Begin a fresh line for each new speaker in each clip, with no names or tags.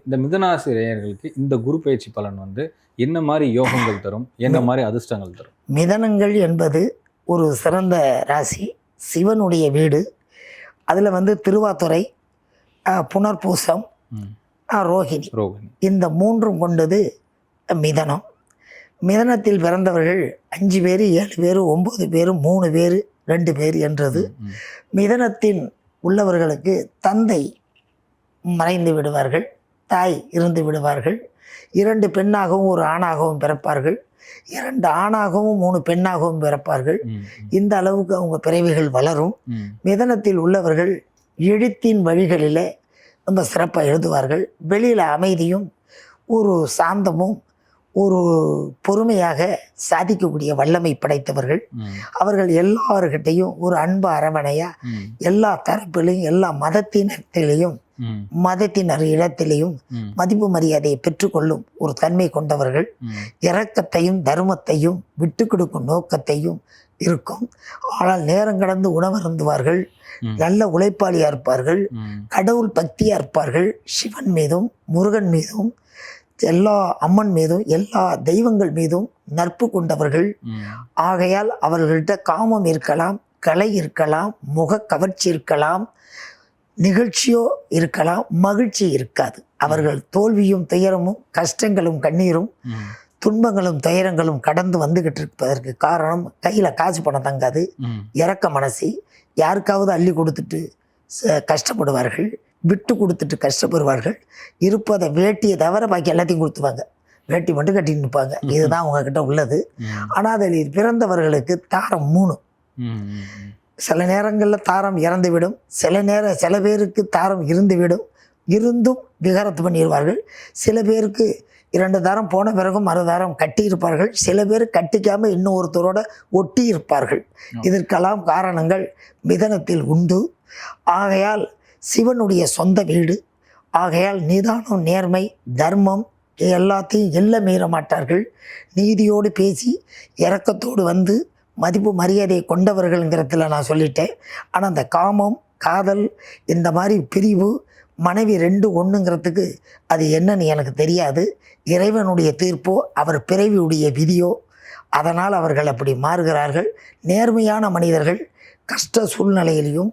இந்த மிதுனராசி நேயர்களுக்கு இந்த குரு பயிற்சி பலன் வந்து என்ன மாதிரி யோகங்கள் தரும், என்ன மாதிரி அதிர்ஷ்டங்கள் தரும்?
மிதனங்கள் என்பது ஒரு சிறந்த ராசி, சிவனுடைய வீடு. அதில் வந்து திருவாத்துறை, புனர்பூசம், ரோஹிணி, இந்த மூன்றும் கொண்டது மிதனம். மிதனத்தில் பிறந்தவர்கள் 5 பேர், 7 பேர், 9 பேர், 3 பேர், 2 பேர் என்றது. மிதனத்தில் உள்ளவர்களுக்கு தந்தை மறைந்து விடுவார்கள், தாய் இருந்து விடுவார்கள். 2 பெண்ணாகவும் 1 ஆணாகவும் பிறப்பார்கள். 2 ஆணாகவும் 3 பெண்ணாகவும் பிறப்பார்கள். இந்த அளவுக்கு அவங்க பிறவிகள் வளரும். மிதனத்தில் உள்ளவர்கள் எழுத்தின் வழிகளில் ரொம்ப சிறப்பாக எழுதுவார்கள். வெளியில் அமைதியும் ஒரு சாந்தமும் ஒரு பொறுமையாக சாதிக்கக்கூடிய வல்லமை படைத்தவர்கள். அவர்கள் எல்லார்கிட்டையும் ஒரு அன்பு அரவணையாக எல்லா தரப்பிலையும் எல்லா மதத்தினத்திலையும் மதத்தினர் இடத்திலையும் மதிப்பு மரியாதையை பெற்றுக்கொள்ளும் ஒரு தன்மை கொண்டவர்கள். இரக்கத்தையும் தர்மத்தையும் விட்டு கொடுக்கும் நோக்கத்தையும் இருக்கும். ஆனால் நேரம் கடந்து உணவருந்துவார்கள். நல்ல உழைப்பாளியாக இருப்பார்கள். கடவுள் பக்தியாக இருப்பார்கள். சிவன் மீதும் முருகன் மீதும் எல்லா அம்மன் மீதும் எல்லா தெய்வங்கள் மீதும் நட்பு கொண்டவர்கள். ஆகையால் அவர்கள்ட்ட காமம் இருக்கலாம், கலை இருக்கலாம், முக கவர்ச்சி இருக்கலாம், நிகழ்ச்சியோ இருக்கலாம், மகிழ்ச்சி இருக்காது. அவர்கள் தோல்வியும் துயரமும் கஷ்டங்களும் கண்ணீரும் துன்பங்களும் துயரங்களும் கடந்து வந்துகிட்டு இருப்பதற்கு காரணம் கையில் காசு பணம் தங்காது, இறக்க மனசு, யாருக்காவது அள்ளி கொடுத்துட்டு கஷ்டப்படுவார்கள், விட்டு கொடுத்துட்டு கஷ்டப்படுவார்கள். இருப்பதை வேட்டியை தவிர பாக்கி எல்லாத்தையும் கொடுத்துவாங்க, வேட்டி மட்டும் கட்டின்னு நிற்பாங்க. இதுதான் அவங்கக்கிட்ட உள்ளது. ஆனால் அதில் பிறந்தவர்களுக்கு தாரம் 3. சில நேரங்களில் தாரம் இறந்துவிடும், சில பேருக்கு தாரம் இருந்துவிடும், இருந்தும் விகாரத்து பண்ணிடுவார்கள். சில பேருக்கு 2 தாரம் போன பிறகும் மறுதாரம் கட்டி இருப்பார்கள். சில பேர் கட்டிக்காமல் இன்னொருத்தரோட ஒட்டி இருப்பார்கள். இதற்கெல்லாம் காரணங்கள் மிதனத்தில் உண்டு. ஆகையால் சிவனுடைய சொந்த வீடு. ஆகையால் நிதானம், நேர்மை, தர்மம் எல்லாத்தையும் எல்லாம் மீற மாட்டார்கள். நீதியோடு பேசி இரக்கத்தோடு வந்து மதிப்பு மரியாதையை கொண்டவர்கள்ங்கிறதுல நான் சொல்லிட்டேன். ஆனால் அந்த காமம், காதல், இந்த மாதிரி பிரிவு, மனைவி 2 ஒன்றுங்கிறதுக்கு அது என்னன்னு எனக்கு தெரியாது. இறைவனுடைய தீர்ப்போ அவர் பிறவியுடைய விதியோ. அதனால் அவர்கள் அப்படி மாறுகிறார்கள். நேர்மையான மனிதர்கள் கஷ்ட சூழ்நிலையிலையும்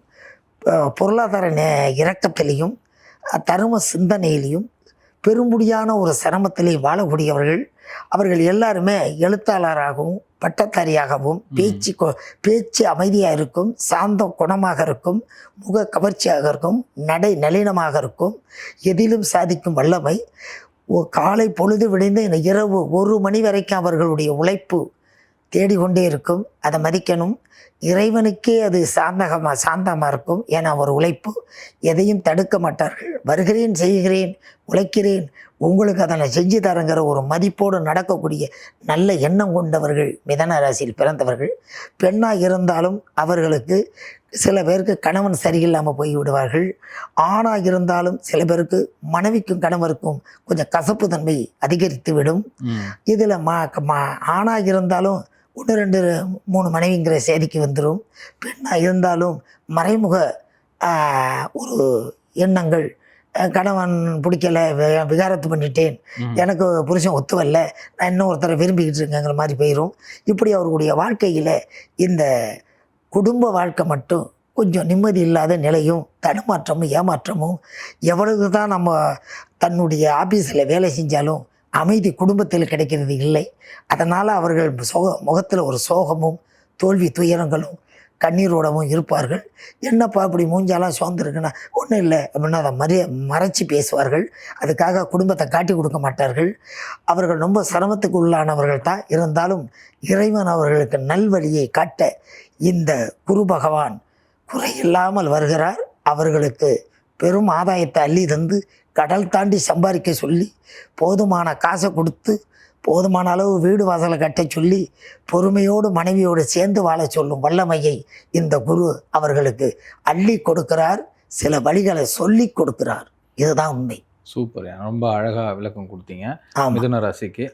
பொருளாதார இரக்கத்திலையும் தரும சிந்தனையிலையும் பெரும்படியான ஒரு சிரமத்திலே வாழக்கூடியவர்கள். அவர்கள் எல்லாருமே எழுத்தாளராகவும் பட்டதாரியாகவும் பேச்சு அமைதியாக இருக்கும், சாந்த குணமாக இருக்கும், முக கவர்ச்சியாக இருக்கும், நடை நளினமாக இருக்கும், எதிலும் சாதிக்கும் வல்லமை. காலை பொழுது விடிந்து இரவு 1 மணி வரைக்கும் அவர்களுடைய உழைப்பு தேடிக்கொண்டே இருக்கும். அதை மதிக்கணும். இறைவனுக்கே அது சாந்தமாக இருக்கும். ஏன்னா அவர் உழைப்பு எதையும் தடுக்க மாட்டார்கள். வருகிறேன், செய்கிறேன், உழைக்கிறேன், உங்களுக்கு அதை நான் செஞ்சு தரங்கிற ஒரு மதிப்போடு நடக்கக்கூடிய நல்ல எண்ணம் கொண்டவர்கள் மிதன ராசியில் பிறந்தவர்கள். பெண்ணாக இருந்தாலும் அவர்களுக்கு சில பேருக்கு கணவன் சரியில்லாமல் போய் விடுவார்கள். ஆணாக இருந்தாலும் சில பேருக்கு மனைவிக்கும் கணவருக்கும் கொஞ்சம் கசப்பு தன்மை அதிகரித்து விடும். இதில் ஆணாக இருந்தாலும் 1, 2, 3 மனைவிங்கிற செய்திக்கு வந்துடும். பெண்ணாக இருந்தாலும் மறைமுக ஒரு எண்ணங்கள், கணவன் பிடிக்கலை, விகாரத்து பண்ணிட்டேன், எனக்கு புருஷன் ஒத்து வரல, நான் இன்னொருத்தரை விரும்பிக்கிட்டு இருக்கேங்கிற மாதிரி போயிடும். இப்படி அவர்களுடைய வாழ்க்கையில் இந்த குடும்ப வாழ்க்கை மட்டும் கொஞ்சம் நிம்மதி இல்லாத நிலையும் தடுமாற்றமும் ஏமாற்றமும். எவ்வளவு தான் நம்ம தன்னுடைய ஆஃபீஸில் வேலை செஞ்சாலும் அமைதி குடும்பத்தில் கிடைக்கிறது இல்லை. அதனால் அவர்கள் முகத்தில் ஒரு சோகமும் தோல்வி துயரங்களும் கண்ணீரோடவும் இருப்பார்கள். என்னப்பா இப்படி மூஞ்சாலாம் சோர்ந்துருக்குன்னா ஒன்றும் இல்லை அப்படின்னா அதை மறைச்சி பேசுவார்கள். அதுக்காக குடும்பத்தை காட்டி கொடுக்க மாட்டார்கள். அவர்கள் ரொம்ப சிரமத்துக்கு உள்ளானவர்கள் தான். இருந்தாலும் இறைவன் அவர்களுக்கு நல்வழியை காட்ட இந்த குரு பகவான் குறையில்லாமல் வருகிறார். அவர்களுக்கு பெரும் ஆதாயத்தை அள்ளி தந்து கடல் தாண்டி சம்பாதிக்க சொல்லி போதுமான காசை கொடுத்து போதுமான அளவு வீடு வாசலை கட்ட சொல்லி பொறுமையோடு மனைவியோடு சேர்ந்து வாழ சொல்லும் வல்லமையை இந்த குரு அவர்களுக்கு அள்ளி கொடுக்கிறார். சில வழிகளை சொல்லி கொடுக்கிறார். இதுதான் உண்மை.
சூப்பர். ரொம்ப அழகாக விளக்கம் கொடுத்தீங்க மிதுன ராசிக்கு.